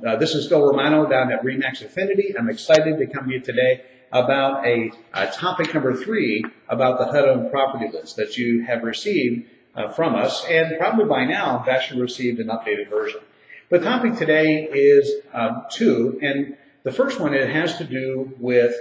this is Phil Romano down at Remax Affinity. I'm excited to come to you today about a topic number 3 about the HUD-owned property list that you have received from us, and probably by now have actually received an updated version. The topic today is 2, and the first one, it has to do with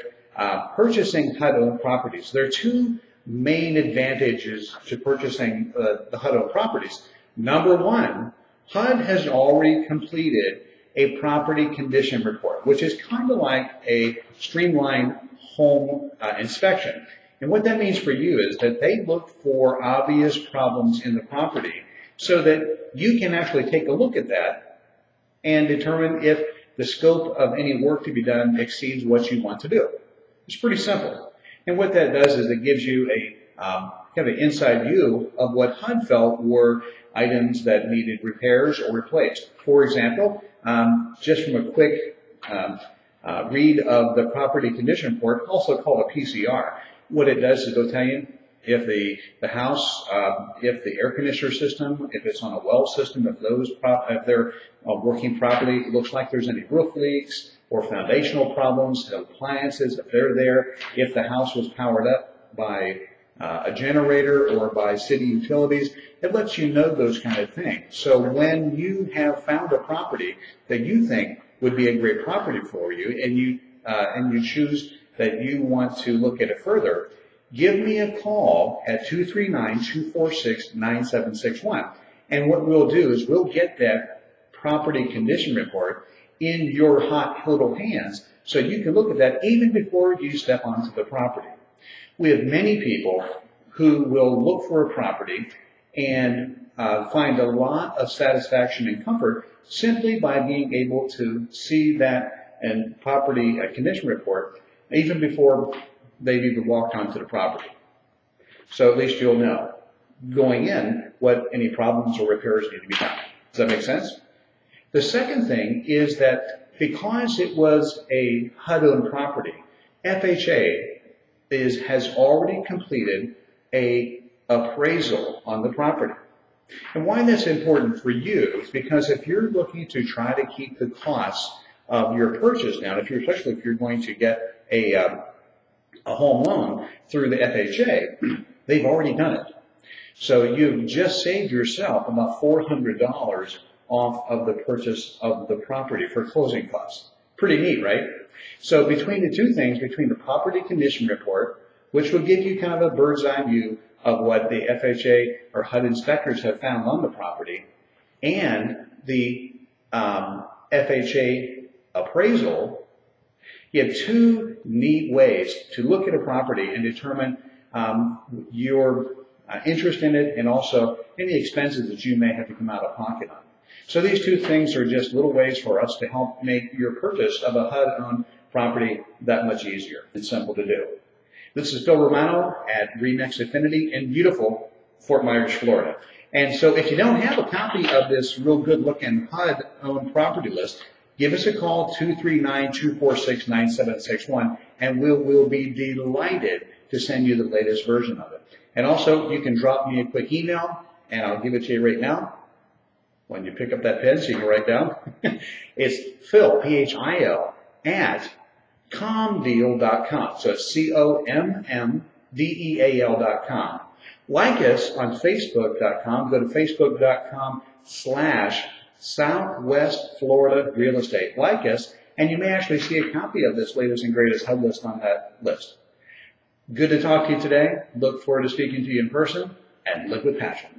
purchasing HUD-owned properties. There are 2 main advantages to purchasing the HUD-owned properties. Number 1, HUD has already completed a property condition report, which is kind of like a streamlined home inspection. And what that means for you is that they look for obvious problems in the property so that you can actually take a look at that and determine if the scope of any work to be done exceeds what you want to do. It's pretty simple. And what that does is it gives you a kind of an inside view of what HUD felt were items that needed repairs or replaced. For example, just from a quick read of the property condition report, also called a PCR, what it does is it'll tell you if the house, if the air conditioner system, if it's on a well system, if they're working properly, it looks like there's any roof leaks or foundational problems, appliances, if they're there, if the house was powered up by a generator or by city utilities, it lets you know those kind of things. So when you have found a property that you think would be a great property for you, and you choose that you want to look at it further, give me a call at 239-246-9761. And what we'll do is we'll get that property condition report in your hot little hands so you can look at that even before you step onto the property. We have many people who will look for a property and find a lot of satisfaction and comfort simply by being able to see that and property condition report even before they've even walked onto the property. So at least you'll know going in what any problems or repairs need to be done. Does that make sense? The second thing is that because it was a HUD-owned property, FHA has already completed a appraisal on the property. And why that's important for you is because if you're looking to try to keep the costs of your purchase down, especially if you're going to get a home loan through the FHA, they've already done it. So you've just saved yourself about $400 off of the purchase of the property for closing costs. Pretty neat, right? So between the 2 things, between the property condition report, which will give you kind of a bird's eye view of what the FHA or HUD inspectors have found on the property, and the FHA appraisal, you have 2 neat ways to look at a property and determine your interest in it and also any expenses that you may have to come out of pocket on. So these 2 things are just little ways for us to help make your purchase of a HUD-owned property that much easier and simple to do. This is Phil Romano at Remax Affinity in beautiful Fort Myers, Florida. And so if you don't have a copy of this real good looking HUD-owned property list, give us a call, 239-246-9761, and we'll be delighted to send you the latest version of it. And also, you can drop me a quick email, and I'll give it to you right now. When you pick up that pen so you can write down, it's Phil, P-H-I-L, at comdeal.com. So it's COMMDEAL.com. Like us on Facebook.com. Go to Facebook.com/Southwest Florida Real Estate. Like us, and you may actually see a copy of this latest and greatest HUD list on that list. Good to talk to you today. Look forward to speaking to you in person, and live with passion.